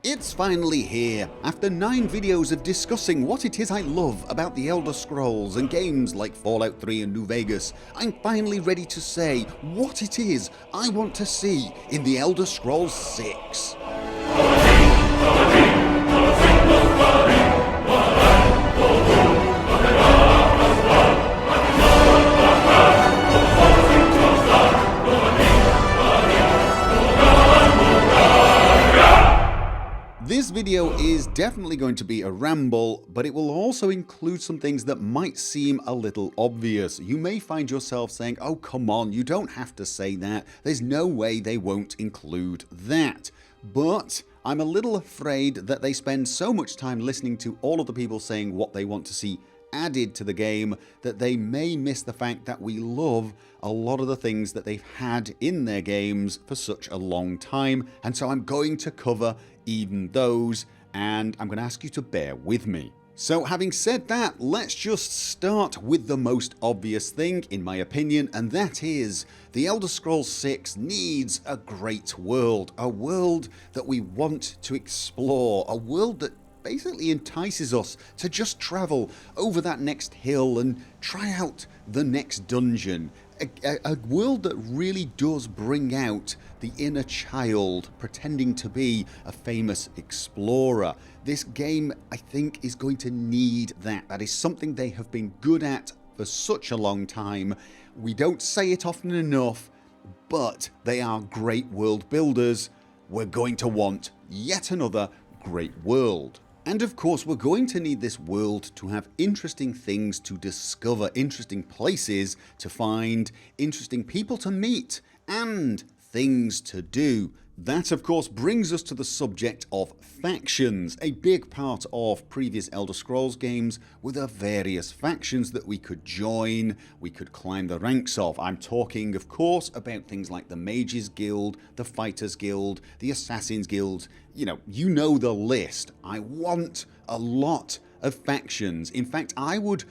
It's finally here. After 9 videos of discussing what it is I love about the Elder Scrolls and games like Fallout 3 and New Vegas, I'm finally ready to say what it is I want to see in the Elder Scrolls 6. This video is definitely going to be a ramble, but it will also include some things that might seem a little obvious. You may find yourself saying, oh come on, you don't have to say that, there's no way they won't include that. But I'm a little afraid that they spend so much time listening to all of the people saying what they want to see added to the game that they may miss the fact that we love a lot of the things that they've had in their games for such a long time, and so I'm going to cover even those, and I'm going to ask you to bear with me. So having said that, let's just start with the most obvious thing in my opinion, and that is the Elder Scrolls 6 needs a great world, a world that we want to explore, a world that basically entices us to just travel over that next hill and try out the next dungeon. A world that really does bring out the inner child pretending to be a famous explorer. This game, I think, is going to need that. That is something they have been good at for such a long time. We don't say it often enough, but they are great world builders. We're going to want yet another great world. And of course we're going to need this world to have interesting things to discover, interesting places to find, interesting people to meet, and things to do. That of course brings us to the subject of factions. A big part of previous Elder Scrolls games were the various factions that we could join, we could climb the ranks of. I'm talking of course about things like the Mages Guild, the Fighters Guild, the Assassins Guild. You know the list. I want a lot of factions. In fact, I would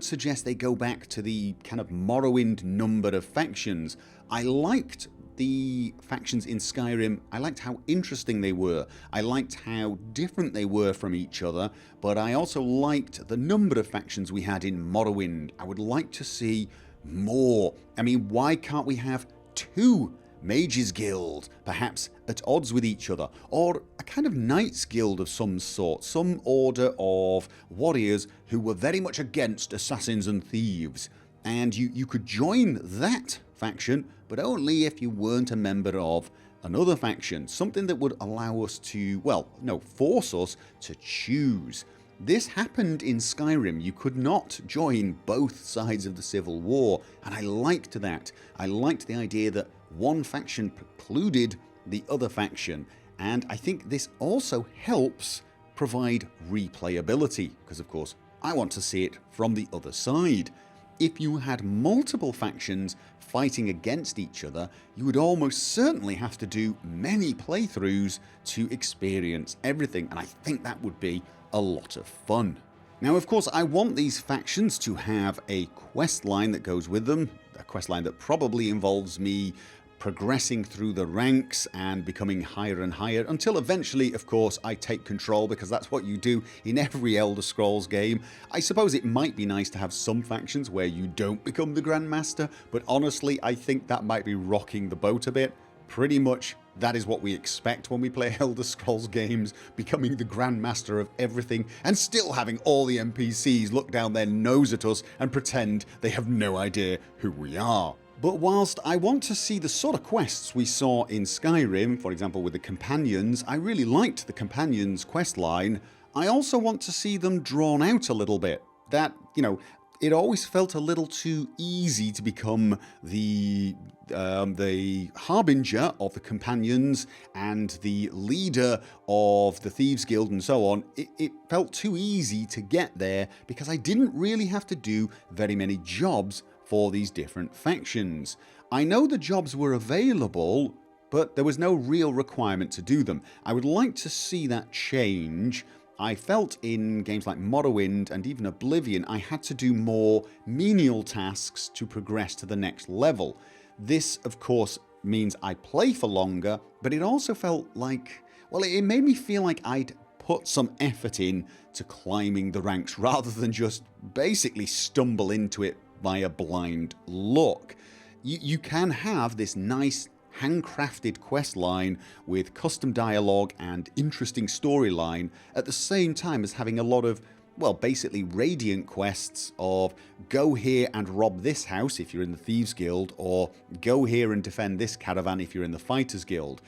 suggest they go back to the kind of Morrowind number of factions. I liked the factions in Skyrim. I liked how interesting they were. I liked how different they were from each other, but I also liked the number of factions we had in Morrowind. I would like to see more. I mean, why can't we have 2 Mages Guild, perhaps at odds with each other, or a kind of Knights Guild of some sort, some order of warriors who were very much against assassins and thieves, and you could join that faction, but only if you weren't a member of another faction, something that would allow us to, force us to choose. This happened in Skyrim. You could not join both sides of the Civil War, and I liked that. I liked the idea that one faction precluded the other faction, and I think this also helps provide replayability, because of course I want to see it from the other side. If you had multiple factions fighting against each other, you would almost certainly have to do many playthroughs to experience everything, and I think that would be a lot of fun. Now of course I want these factions to have a quest line that goes with them, a quest line that probably involves me progressing through the ranks and becoming higher and higher until eventually of course I take control, because that's what you do in every Elder Scrolls game. I suppose it might be nice to have some factions where you don't become the Grandmaster, but honestly I think that might be rocking the boat a bit. Pretty much that is what we expect when we play Elder Scrolls games, becoming the Grandmaster of everything and still having all the NPCs look down their nose at us and pretend they have no idea who we are. But whilst I want to see the sort of quests we saw in Skyrim, for example with the Companions, I really liked the Companions quest line, I also want to see them drawn out a little bit. That, it always felt a little too easy to become the harbinger of the Companions and the leader of the Thieves Guild and so on. It felt too easy to get there because I didn't really have to do very many jobs for these different factions. I know the jobs were available, but there was no real requirement to do them. I would like to see that change. I felt in games like Morrowind and even Oblivion I had to do more menial tasks to progress to the next level. This of course means I play for longer, but it also felt like well, it made me feel like I'd put some effort in to climbing the ranks rather than just basically stumble into it via blind luck. You can have this nice handcrafted quest line with custom dialogue and interesting storyline at the same time as having a lot of, well, basically radiant quests of go here and rob this house if you're in the Thieves Guild, or go here and defend this caravan if you're in the Fighters Guild.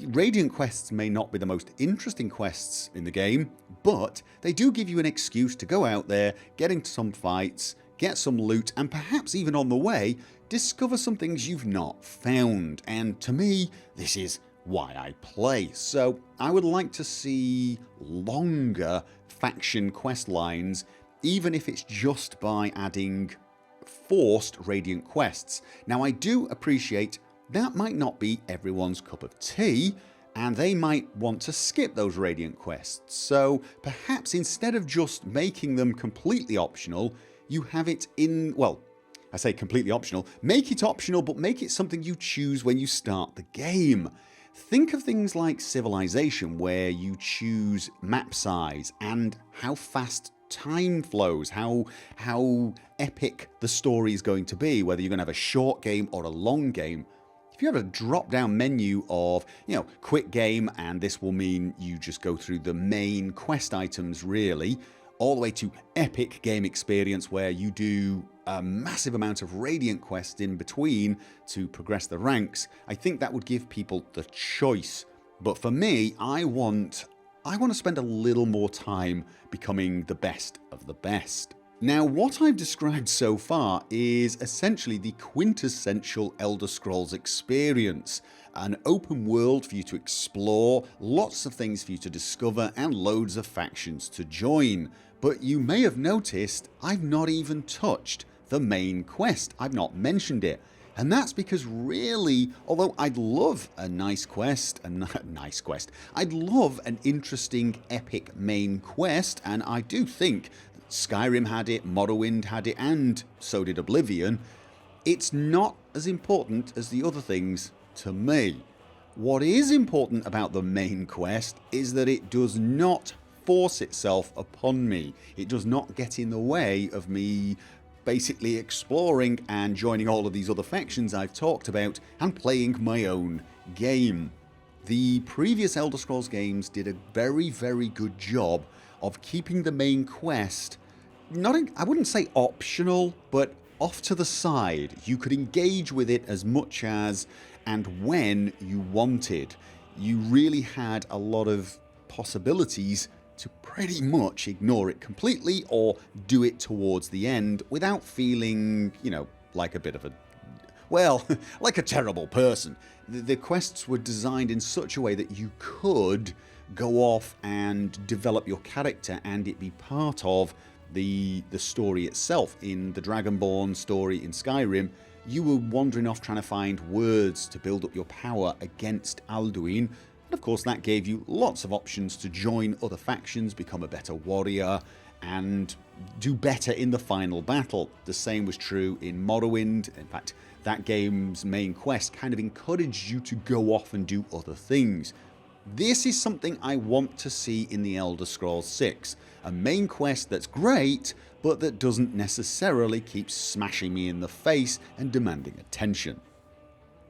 Radiant quests may not be the most interesting quests in the game, but they do give you an excuse to go out there, get into some fights, get some loot, and perhaps even on the way, discover some things you've not found. And to me, this is why I play. So I would like to see longer faction quest lines, even if it's just by adding forced radiant quests. Now, I do appreciate that might not be everyone's cup of tea, and they might want to skip those radiant quests. So perhaps instead of just making them completely optional, you have it in, well, I say completely optional, make it optional, but make it something you choose when you start the game. Think of things like Civilization, where you choose map size and how fast time flows, how epic the story is going to be, whether you're going to have a short game or a long game. If you have a drop down menu of, quick game, and this will mean you just go through the main quest items really, all the way to epic game experience where you do a massive amount of radiant quests in between to progress the ranks, I think that would give people the choice. But for me, I want to spend a little more time becoming the best of the best. Now, what I've described so far is essentially the quintessential Elder Scrolls experience. An open world for you to explore, lots of things for you to discover, and loads of factions to join. But you may have noticed I've not even touched the main quest. I've not mentioned it. And that's because really, although I'd love a nice quest, I'd love an interesting epic main quest, and I do think Skyrim had it, Morrowind had it, and so did Oblivion, it's not as important as the other things to me. What is important about the main quest is that it does not force itself upon me. It does not get in the way of me basically exploring and joining all of these other factions I've talked about and playing my own game. The previous Elder Scrolls games did a very, very good job of keeping the main quest, I wouldn't say optional, but off to the side. You could engage with it as much as and when you wanted. You really had a lot of possibilities to pretty much ignore it completely or do it towards the end without feeling, like a bit of a, well, like a terrible person. The quests were designed in such a way that you could go off and develop your character and it be part of the story itself. In the Dragonborn story in Skyrim, you were wandering off trying to find words to build up your power against Alduin. And of course that gave you lots of options to join other factions, become a better warrior, and do better in the final battle. The same was true in Morrowind. In fact, that game's main quest kind of encouraged you to go off and do other things. This is something I want to see in the Elder Scrolls 6. A main quest that's great, but that doesn't necessarily keep smashing me in the face and demanding attention.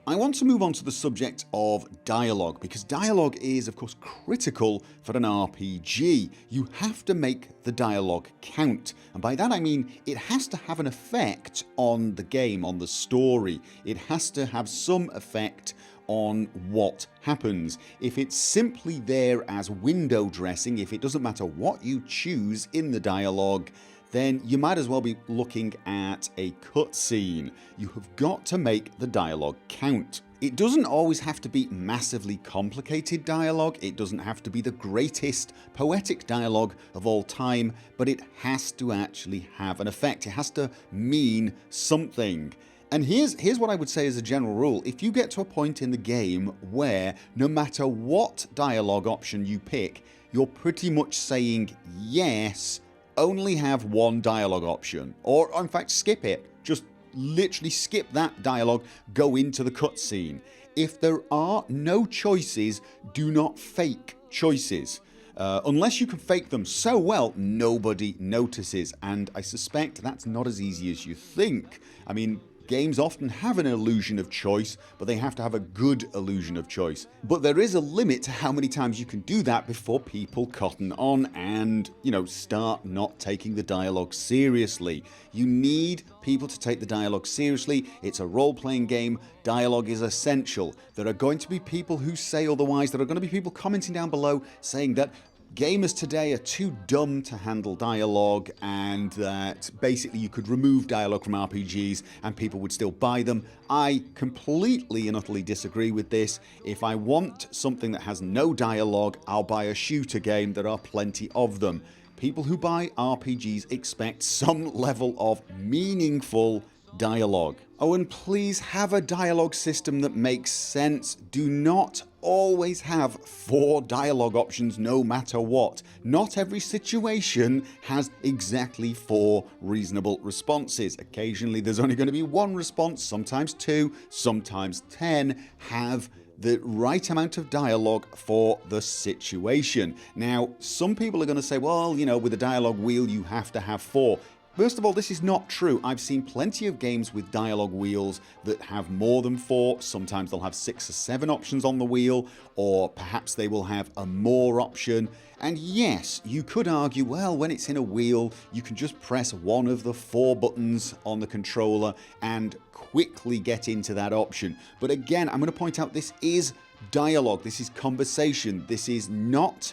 I want to move on to the subject of dialogue, because dialogue is of course critical for an RPG. You have to make the dialogue count, and by that I mean it has to have an effect on the game, on the story. It has to have some effect on what happens. If it's simply there as window dressing, if it doesn't matter what you choose in the dialogue, then you might as well be looking at a cutscene. You have got to make the dialogue count. It doesn't always have to be massively complicated dialogue, it doesn't have to be the greatest poetic dialogue of all time, but it has to actually have an effect. It has to mean something. And here's what I would say as a general rule. If you get to a point in the game where no matter what dialogue option you pick, you're pretty much saying yes, only have one dialogue option. Or in fact skip it. Just literally skip that dialogue, go into the cutscene. If there are no choices, do not fake choices. Unless you can fake them so well, nobody notices, and I suspect that's not as easy as you think. I mean, games often have an illusion of choice, but they have to have a good illusion of choice. But there is a limit to how many times you can do that before people cotton on and, start not taking the dialogue seriously. You need people to take the dialogue seriously. It's a role-playing game. Dialogue is essential. There are going to be people who say otherwise. There are going to be people commenting down below saying that gamers today are too dumb to handle dialogue and that basically you could remove dialogue from RPGs and people would still buy them. I completely and utterly disagree with this. If I want something that has no dialogue, I'll buy a shooter game. There are plenty of them. People who buy RPGs expect some level of meaningful dialogue. Oh, and please have a dialogue system that makes sense. Do not always have 4 dialogue options no matter what. Not every situation has exactly 4 reasonable responses. Occasionally there's only going to be 1 response, sometimes 2, sometimes 10. Have the right amount of dialogue for the situation. Now, some people are going to say, well, with a dialogue wheel you have to have 4. First of all, this is not true. I've seen plenty of games with dialogue wheels that have more than 4. Sometimes they'll have 6 or 7 options on the wheel, or perhaps they will have a more option. And yes, you could argue, well, when it's in a wheel, you can just press one of the 4 buttons on the controller and quickly get into that option. But again, I'm going to point out this is dialogue. This is conversation. This is not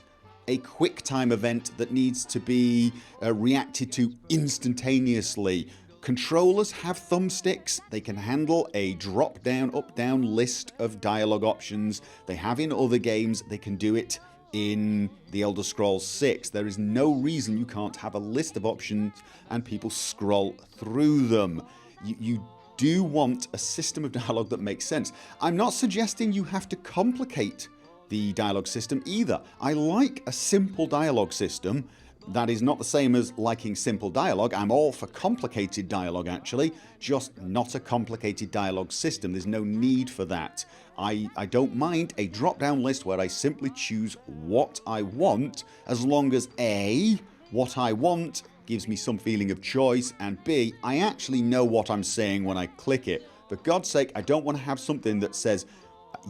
a quick time event that needs to be reacted to instantaneously. Controllers have thumbsticks. They can handle a drop down, up down list of dialogue options. They have in other games. They can do it in The Elder Scrolls 6. There is no reason you can't have a list of options and people scroll through them. You do want a system of dialogue that makes sense. I'm not suggesting you have to complicate the dialogue system either. I like a simple dialogue system. That is not the same as liking simple dialogue. I'm all for complicated dialogue actually, just not a complicated dialogue system. There's no need for that. I don't mind a drop down list where I simply choose what I want, as long as A, what I want gives me some feeling of choice, and B, I actually know what I'm saying when I click it. For God's sake, I don't want to have something that says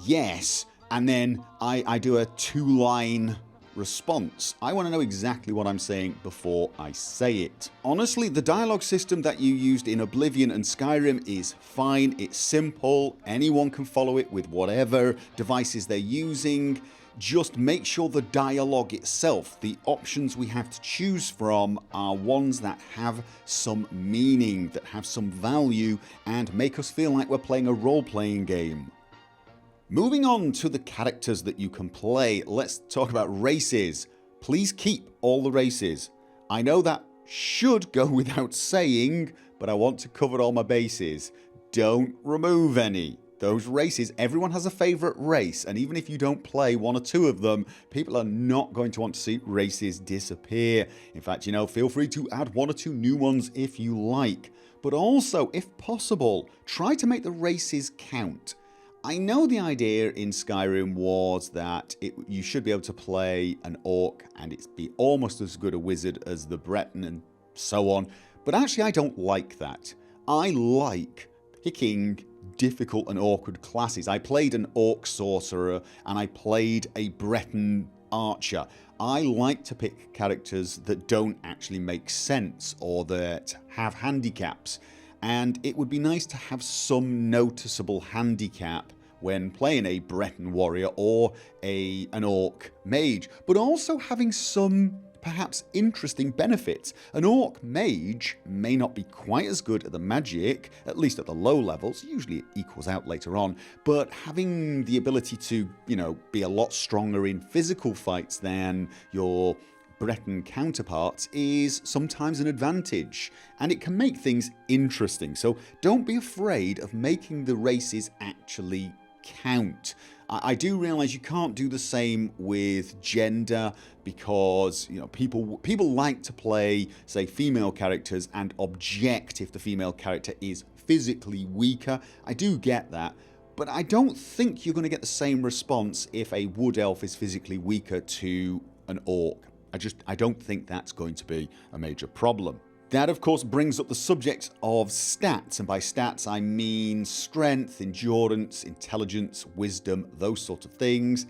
yes and then I do a 2-line response. I want to know exactly what I'm saying before I say it. Honestly, the dialogue system that you used in Oblivion and Skyrim is fine. It's simple. Anyone can follow it with whatever devices they're using. Just make sure the dialogue itself, the options we have to choose from, are ones that have some meaning, that have some value, and make us feel like we're playing a role-playing game. Moving on to the characters that you can play, let's talk about races. Please keep all the races. I know that should go without saying, but I want to cover all my bases. Don't remove any. Those races, everyone has a favourite race, and even if you don't play 1 or 2 of them, people are not going to want to see races disappear. In fact, feel free to add 1 or 2 new ones if you like. But also, if possible, try to make the races count. I know the idea in Skyrim was that you should be able to play an orc and it's be almost as good a wizard as the Breton and so on, but actually I don't like that. I like picking difficult and awkward classes. I played an orc sorcerer and I played a Breton archer. I like to pick characters that don't actually make sense or that have handicaps, and it would be nice to have some noticeable handicap when playing a Breton warrior or an orc mage, but also having some perhaps interesting benefits. An orc mage may not be quite as good at the magic, at least at the low levels, usually it equals out later on, but having the ability to, be a lot stronger in physical fights than your Breton counterparts is sometimes an advantage, and it can make things interesting. So don't be afraid of making the races actually count. I do realise you can't do the same with gender because people like to play, say, female characters and object if the female character is physically weaker. I do get that, but I don't think you're going to get the same response if a wood elf is physically weaker to an orc. I don't think that's going to be a major problem. That of course brings up the subject of stats, and by stats I mean strength, endurance, intelligence, wisdom, those sort of things.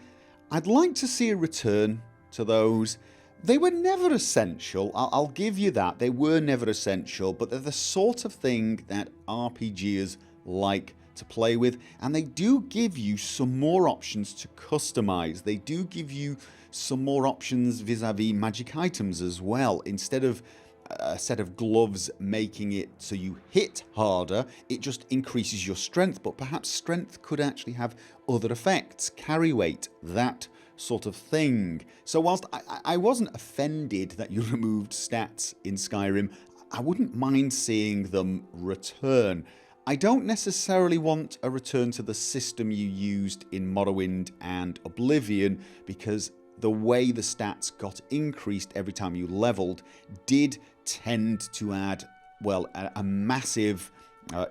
I'd like to see a return to those. They were never essential, I'll give you that, they were never essential, but they're the sort of thing that RPGers like to play with, and they do give you some more options to customize. They do give you some more options vis-a-vis magic items as well. Instead of a set of gloves making it so you hit harder, it just increases your strength, but perhaps strength could actually have other effects, carry weight, that sort of thing. So whilst I wasn't offended that you removed stats in Skyrim, I wouldn't mind seeing them return. I don't necessarily want a return to the system you used in Morrowind and Oblivion, because the way the stats got increased every time you leveled did tend to add, well, a massive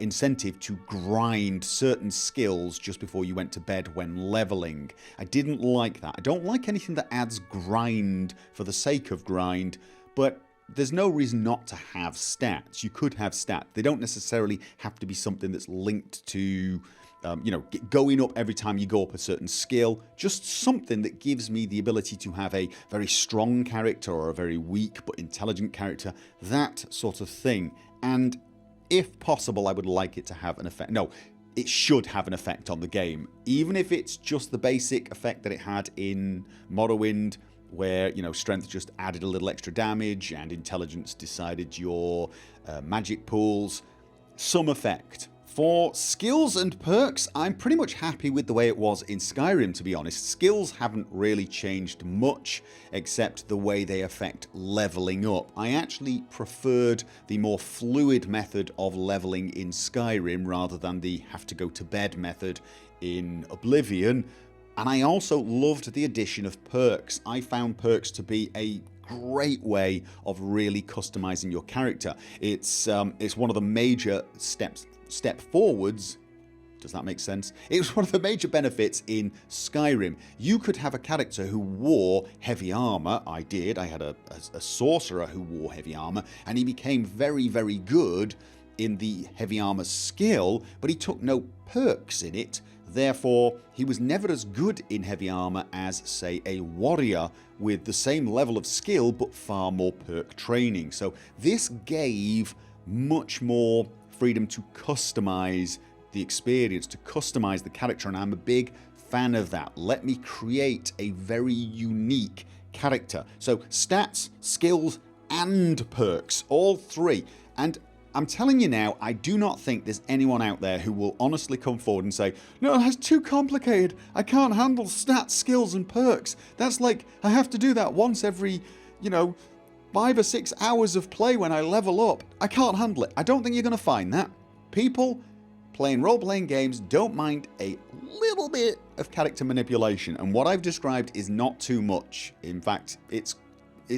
incentive to grind certain skills just before you went to bed when leveling. I didn't like that. I don't like anything that adds grind for the sake of grind, but there's no reason not to have stats. You could have stats. They don't necessarily have to be something that's linked to going up every time you go up a certain skill. Just something that gives me the ability to have a very strong character or a very weak but intelligent character. That sort of thing. And if possible, I would like it to have an effect. No, it should have an effect on the game. Even if it's just the basic effect that it had in Morrowind, where, strength just added a little extra damage and intelligence decided your magic pools. Some effect. For skills and perks, I'm pretty much happy with the way it was in Skyrim, to be honest. Skills haven't really changed much, except the way they affect leveling up. I actually preferred the more fluid method of leveling in Skyrim rather than the have to go to bed method in Oblivion. And I also loved the addition of perks. I found perks to be a great way of really customizing your character. It's one of the major step forwards. Does that make sense? It was one of the major benefits in Skyrim. You could have a character who wore heavy armor. I did. I had a sorcerer who wore heavy armor, and he became very, very good in the heavy armor skill, but he took no perks in it. Therefore, he was never as good in heavy armor as, say, a warrior with the same level of skill but far more perk training. So this gave much more freedom to customize the experience, to customize the character, and I'm a big fan of that. Let me create a very unique character. So stats, skills, and perks, all three. And I'm telling you now, I do not think there's anyone out there who will honestly come forward and say, no, that's too complicated. I can't handle stats, skills, and perks. That's like, I have to do that once every, 5 or 6 hours of play when I level up. I can't handle it. I don't think you're going to find that. People playing role-playing games don't mind a little bit of character manipulation, and what I've described is not too much. In fact, it's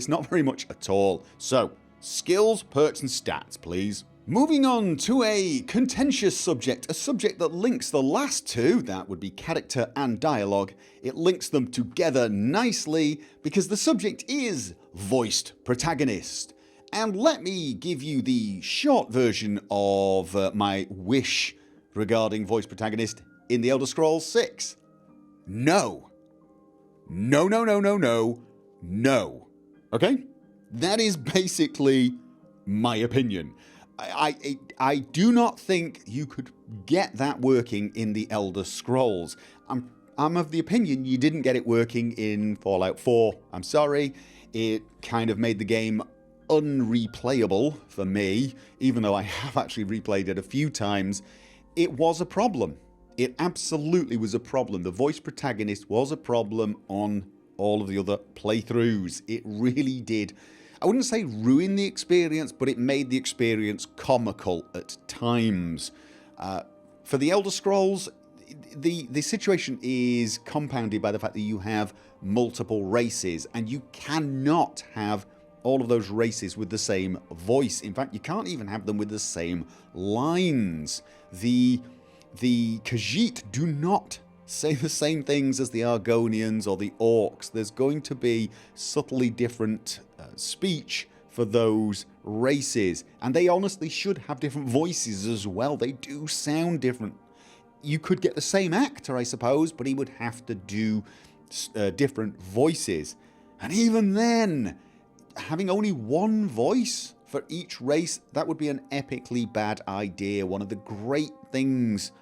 not very much at all. So, skills, perks, and stats, please. Moving on to a contentious subject, a subject that links the last two, that would be character and dialogue. It links them together nicely because the subject is voiced protagonist. And let me give you the short version of my wish regarding voice protagonist in The Elder Scrolls 6. No. No, no, no, no, no, no. Okay? That is basically my opinion. I do not think you could get that working in The Elder Scrolls. I'm of the opinion you didn't get it working in Fallout 4. I'm sorry. It kind of made the game unreplayable for me, even though I have actually replayed it a few times. It was a problem. It absolutely was a problem. The voice protagonist was a problem on all of the other playthroughs. It really did. I wouldn't say ruin the experience, but it made the experience comical at times. For The Elder Scrolls, the situation is compounded by the fact that you have multiple races, and you cannot have all of those races with the same voice. In fact, you can't even have them with the same lines. The The Khajiit do not say the same things as the Argonians or the Orcs. There's going to be subtly different speech for those races, and they honestly should have different voices as well. They do sound different. You could get the same actor, I suppose, but he would have to do different voices. And even then, having only one voice for each race, that would be an epically bad idea. One of the great things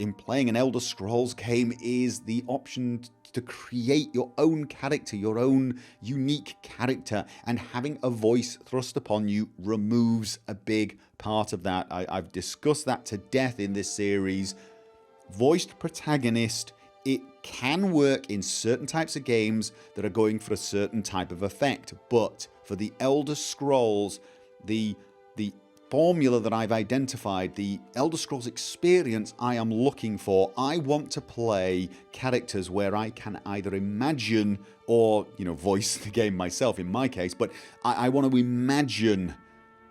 in playing an Elder Scrolls game is the option to create your own character, your own unique character, and having a voice thrust upon you removes a big part of that. I've discussed that to death in this series. Voiced protagonist, it can work in certain types of games that are going for a certain type of effect, but for the Elder Scrolls, the formula that I've identified, the Elder Scrolls experience I am looking for, I want to play characters where I can either imagine or, voice the game myself in my case, but I want to imagine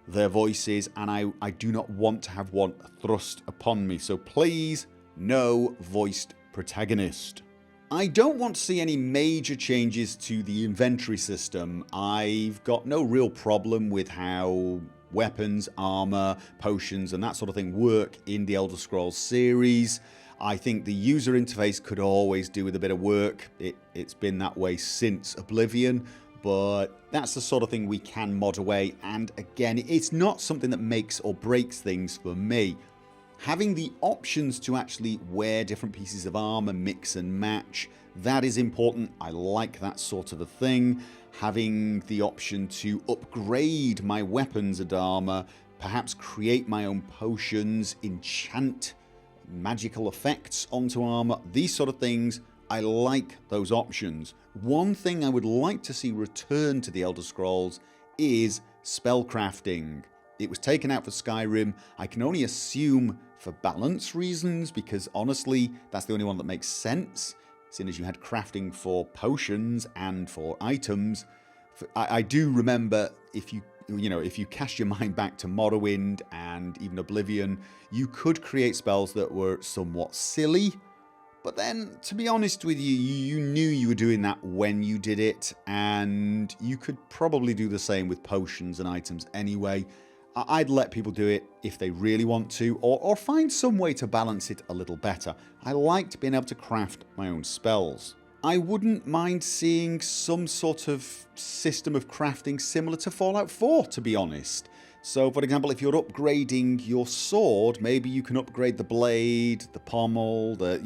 their voices, and I do not want to have one thrust upon me. So please, no voiced protagonist. I don't want to see any major changes to the inventory system. I've got no real problem with how weapons, armor, potions and that sort of thing work in the Elder Scrolls series. I think the user interface could always do with a bit of work. It's been that way since Oblivion, but that's the sort of thing we can mod away, and again, it's not something that makes or breaks things for me. Having the options to actually wear different pieces of armor, mix and match, that is important. I like that sort of a thing. Having the option to upgrade my weapons and armor, perhaps create my own potions, enchant magical effects onto armor, these sort of things, I like those options. One thing I would like to see return to the Elder Scrolls is spellcrafting. It was taken out for Skyrim. I can only assume for balance reasons, because honestly, that's the only one that makes sense, seeing as you had crafting for potions and for items. I do remember, if you cast your mind back to Morrowind and even Oblivion, you could create spells that were somewhat silly, but then, to be honest with you, you knew you were doing that when you did it, and you could probably do the same with potions and items anyway. I'd let people do it if they really want to, or find some way to balance it a little better. I liked being able to craft my own spells. I wouldn't mind seeing some sort of system of crafting similar to Fallout 4, to be honest. So, for example, if you're upgrading your sword, maybe you can upgrade the blade, the pommel, the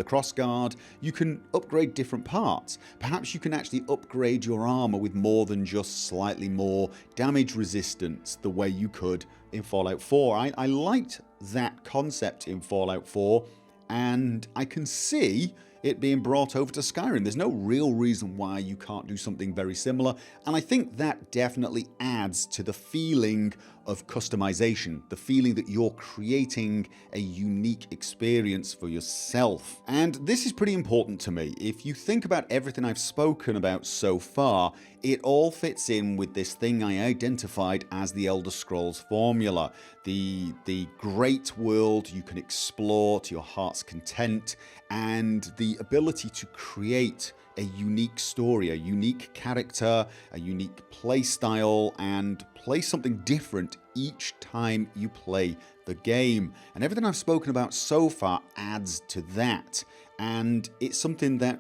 crossguard. You can upgrade different parts. Perhaps you can actually upgrade your armor with more than just slightly more damage resistance, the way you could in Fallout 4. I liked that concept in Fallout 4, and I can see it being brought over to Skyrim. There's no real reason why you can't do something very similar, and I think that definitely adds to the feeling of customization, the feeling that you're creating a unique experience for yourself. And this is pretty important to me. If you think about everything I've spoken about so far, it all fits in with this thing I identified as the Elder Scrolls formula. The great world you can explore to your heart's content, and the ability to create a unique story, a unique character, a unique play style, and play something different each time you play the game. And everything I've spoken about so far adds to that. And it's something that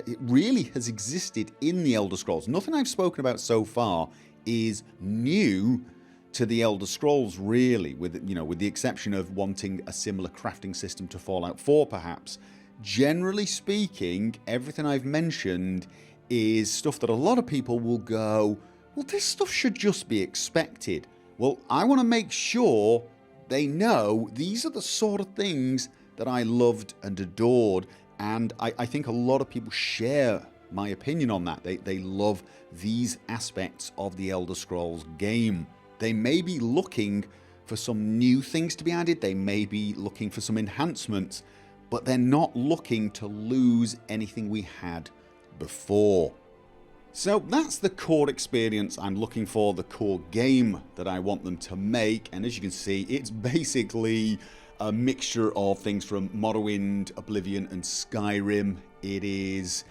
it really has existed in the Elder Scrolls. Nothing I've spoken about so far is new to the Elder Scrolls, really, with the exception of wanting a similar crafting system to Fallout 4, perhaps. Generally speaking, everything I've mentioned is stuff that a lot of people will go, well, this stuff should just be expected. Well, I want to make sure they know these are the sort of things that I loved and adored, and I think a lot of people share my opinion on that. They love these aspects of the Elder Scrolls game. They may be looking for some new things to be added, they may be looking for some enhancements, but they're not looking to lose anything we had before. So that's the core experience I'm looking for, the core game that I want them to make, and as you can see, it's basically a mixture of things from Morrowind, Oblivion and Skyrim. It is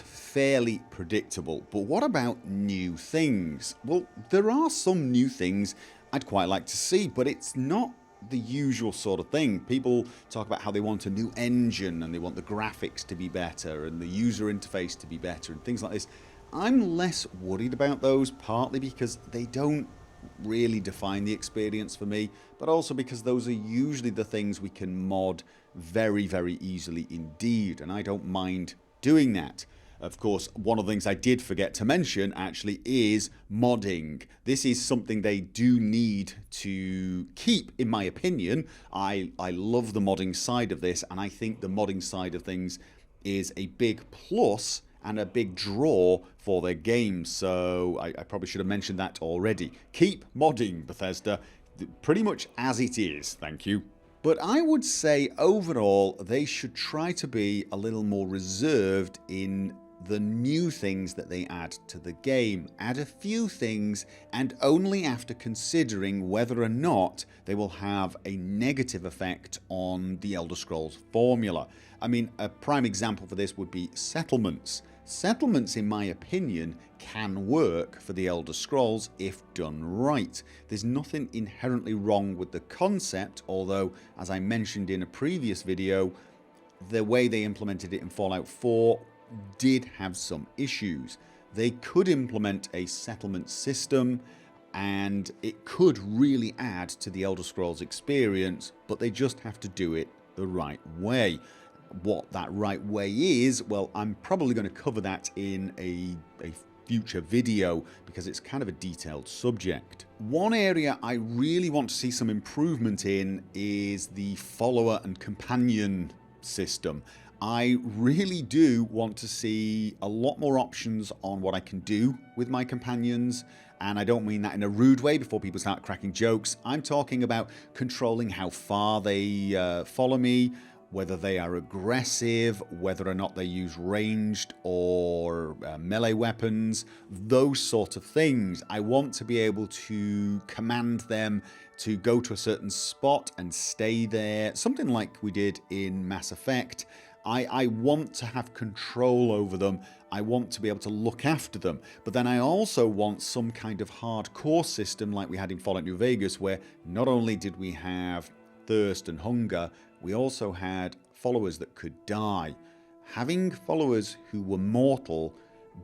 fairly predictable. But what about new things? Well, there are some new things I'd quite like to see, but it's not the usual sort of thing. People talk about how they want a new engine and they want the graphics to be better and the user interface to be better and things like this. I'm less worried about those, partly because they don't really define the experience for me, but also because those are usually the things we can mod very, very easily indeed, and I don't mind doing that. Of course, one of the things I did forget to mention actually is modding. This is something they do need to keep, in my opinion. I love the modding side of this, and I think the modding side of things is a big plus and a big draw for their games. So I probably should have mentioned that already. Keep modding, Bethesda, pretty much as it is, thank you. But I would say overall they should try to be a little more reserved in the new things that they add to the game. Add a few things, and only after considering whether or not they will have a negative effect on the Elder Scrolls formula. I mean, a prime example for this would be settlements. Settlements, in my opinion, can work for the Elder Scrolls if done right. There's nothing inherently wrong with the concept, although, as I mentioned in a previous video, the way they implemented it in Fallout 4 did have some issues. They could implement a settlement system and it could really add to the Elder Scrolls experience, but they just have to do it the right way. What that right way is, well, I'm probably going to cover that in a future video because it's kind of a detailed subject. One area I really want to see some improvement in is the follower and companion system. I really do want to see a lot more options on what I can do with my companions, and I don't mean that in a rude way before people start cracking jokes. I'm talking about controlling how far they follow me, whether they are aggressive, whether or not they use ranged or melee weapons, those sort of things. I want to be able to command them to go to a certain spot and stay there, something like we did in Mass Effect. I want to have control over them. I want to be able to look after them. But then I also want some kind of hardcore system like we had in Fallout New Vegas, where not only did we have thirst and hunger, we also had followers that could die. Having followers who were mortal,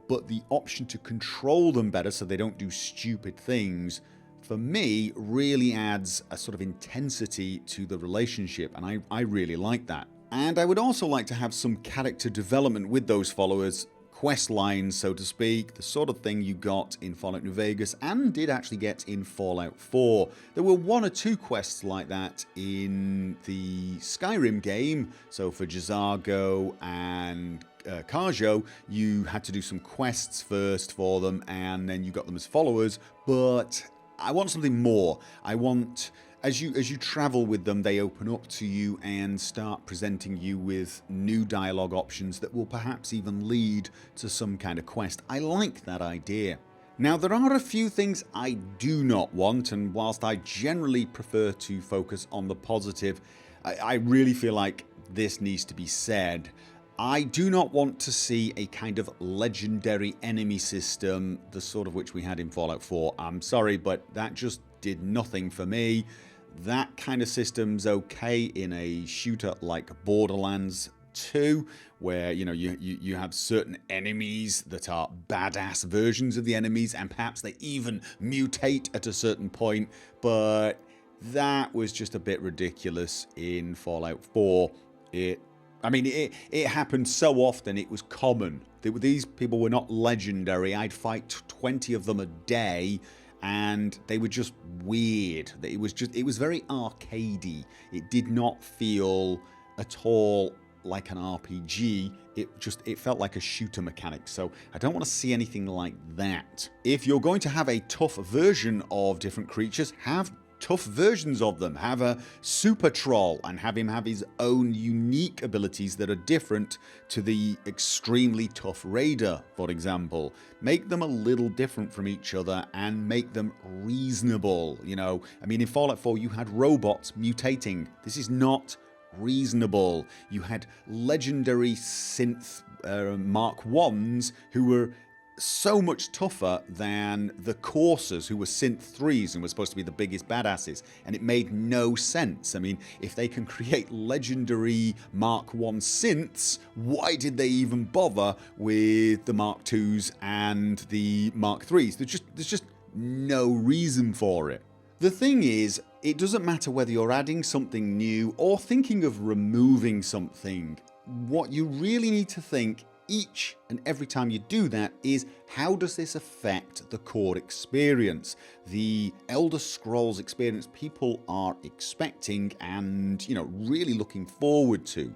but the option to control them better so they don't do stupid things, for me, really adds a sort of intensity to the relationship, and I really like that. And I would also like to have some character development with those followers, quest lines, so to speak, the sort of thing you got in Fallout New Vegas and did actually get in Fallout 4. There were one or two quests like that in the Skyrim game. So for J'zargo and Kharjo, you had to do some quests first for them and then you got them as followers. But I want something more. I want, as you travel with them, they open up to you and start presenting you with new dialogue options that will perhaps even lead to some kind of quest. I like that idea. Now, there are a few things I do not want, and whilst I generally prefer to focus on the positive, I really feel like this needs to be said. I do not want to see a kind of legendary enemy system, the sort of which we had in Fallout 4. I'm sorry, but that just did nothing for me. That kind of system's okay in a shooter like Borderlands 2, where you have certain enemies that are badass versions of the enemies, and perhaps they even mutate at a certain point, but that was just a bit ridiculous in Fallout 4. It happened so often, it was common. These people were not legendary. I'd fight 20 of them a day, and they were just weird. It was very arcadey. It did not feel at all like an RPG. It felt like a shooter mechanic. So I don't want to see anything like that. If you're going to have a tough version of different creatures, have tough versions of them. Have a super troll and have him have his own unique abilities that are different to the extremely tough raider, for example. Make them a little different from each other and make them reasonable. You know, I mean, in Fallout 4 you had robots mutating. This is not reasonable. You had legendary synth Mark 1s who were so much tougher than the coursers who were synth 3s and were supposed to be the biggest badasses, and it made no sense. I memean, if they can create legendary Mark 1 synths, why did they even bother with the Mark 2s and the Mark 3s? There's just no reason for it. The thing is, it doesn't matter whether you're adding something new or thinking of removing something. What you really need to think each and every time you do that is, how does this affect the core experience, the Elder Scrolls experience people are expecting and, you know, really looking forward to?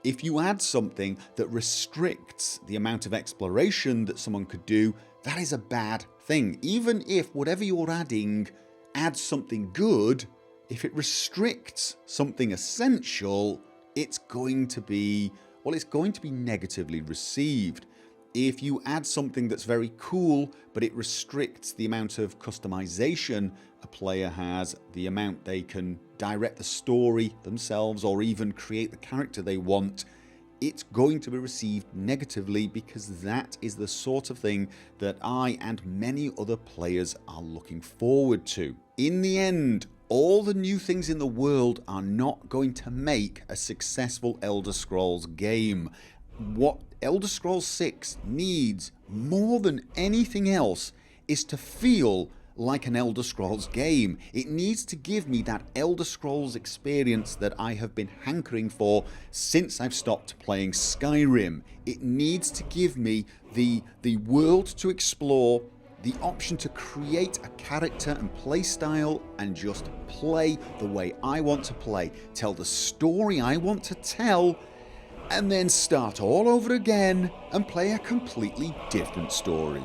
If you add something that restricts the amount of exploration that someone could do, that is a bad thing. Even if whatever you're adding adds something good, if it restricts something essential, it's going to be negatively received. If you add something that's very cool, but it restricts the amount of customization a player has, the amount they can direct the story themselves or even create the character they want, it's going to be received negatively, because that is the sort of thing that I and many other players are looking forward to. In the end, all the new things in the world are not going to make a successful Elder Scrolls game. What Elder Scrolls 6 needs more than anything else is to feel like an Elder Scrolls game. It needs to give me that Elder Scrolls experience that I have been hankering for since I've stopped playing Skyrim. It needs to give me the world to explore, the option to create a character and play style and just play the way I want to play, tell the story I want to tell, and then start all over again and play a completely different story.